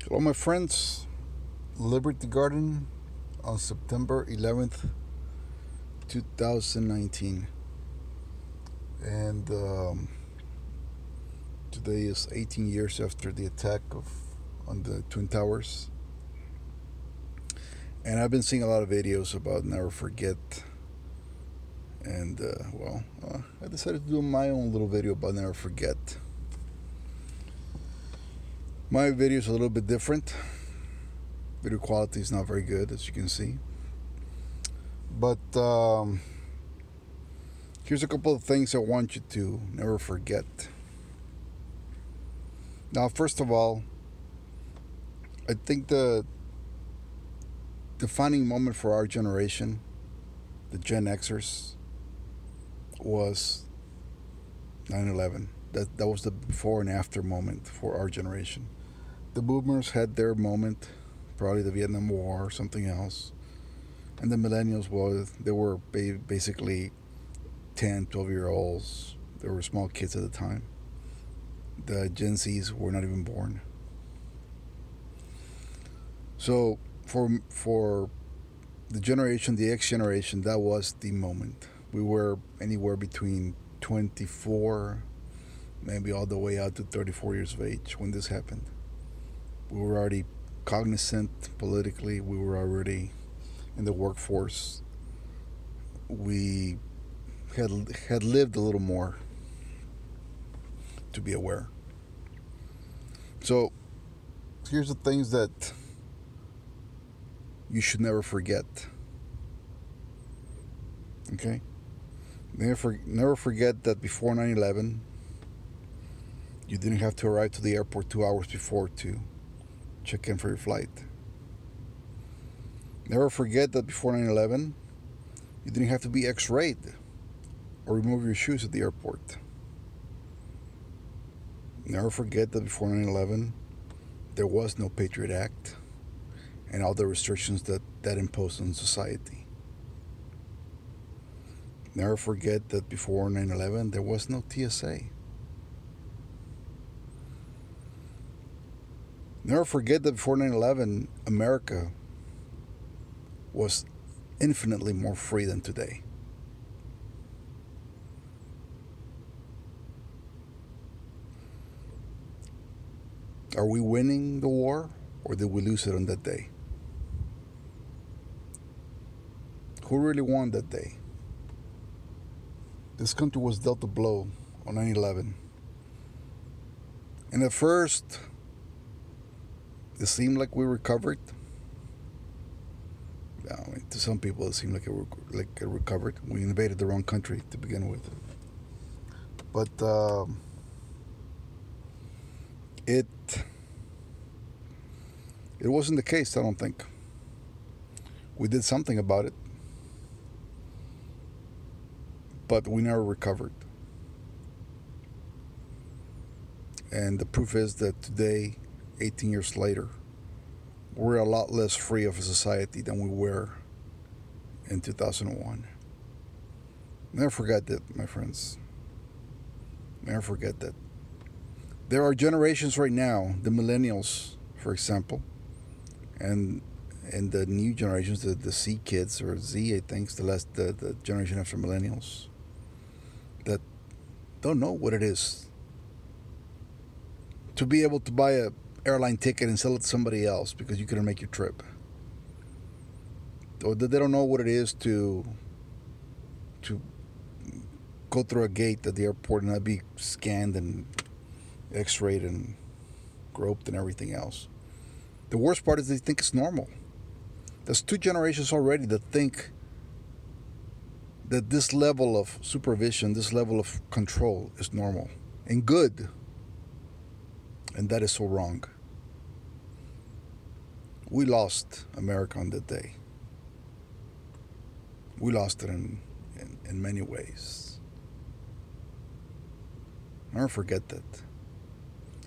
Hello, my friends. Liberty Garden on September 11th, 2019. And today is 18 years after the attack on the Twin Towers. And I've been seeing a lot of videos about Never Forget. And, I decided to do my own little video about Never Forget. My video is a little bit different. Video quality is not very good, as you can see. But here's a couple of things I want you to never forget. Now, first of all, I think the defining moment for our generation, the Gen Xers, was 9/11. That was the before and after moment for our generation. The boomers had their moment, probably the Vietnam War or something else. And the millennials, well, they were basically 10, 12-year olds. They were small kids at the time. The Gen Zs were not even born. So for the generation, the X generation, that was the moment. We were anywhere between 24, maybe all the way out to 34 years of age when this happened. We were already cognizant politically. We were already in the workforce. We had lived a little more to be aware. So here's the things that you should never forget. Okay? Never forget that before 9/11, you didn't have to arrive to the airport 2 hours before to check in for your flight. Never forget that before 9/11, you didn't have to be x-rayed or remove your shoes at the airport. Never forget that before 9/11, there was no Patriot Act and all the restrictions that imposed on society. Never forget that before 9/11, there was no TSA. Never forget that before 9/11, America was infinitely more free than today. Are we winning the war or did we lose it on that day? Who really won that day? This country was dealt a blow on 9/11. And at first, it seemed like we recovered. I mean, to some people, it seemed like it recovered. We invaded the wrong country to begin with. But it it wasn't the case, I don't think. We did something about it, but we never recovered. And the proof is that today, 18 years later, we're a lot less free of a society than we were in 2001. Never forget that, my friends. Never forget that. There are generations right now, the millennials, for example, and the new generations, the C kids or Z, I think, is the generation after millennials, that don't know what it is to be able to buy a airline ticket and sell it to somebody else because you couldn't make your trip, or that they don't know what it is to go through a gate at the airport and not be scanned and x-rayed and groped and everything else. The worst part is they think it's normal. There's two generations already that think that this level of supervision, this level of control is normal and good. And that is so wrong. We lost America on that day. We lost it in many ways. Never forget that.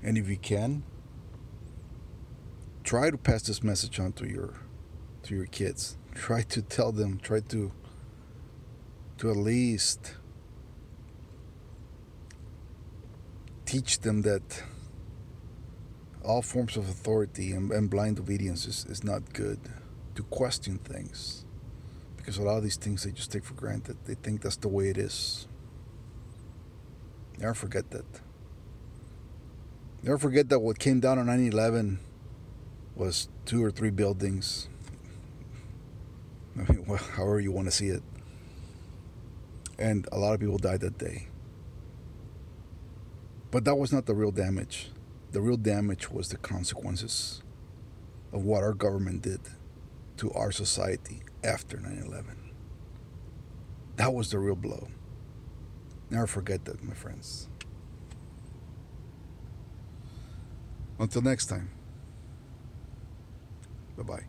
And if you can, try to pass this message on to your kids. Try to tell them, try to at least teach them that All forms of authority and blind obedience is not good. To question things, because a lot of these things they just take for granted. They think that's the way it is. Never forget that. Never forget that what came down on 9/11 was two or three buildings. I mean, well, however you want to see it. And a lot of people died that day. But that was not the real damage. The real damage was the consequences of what our government did to our society after 9/11. That was the real blow. Never forget that, my friends. Until next time. Bye bye.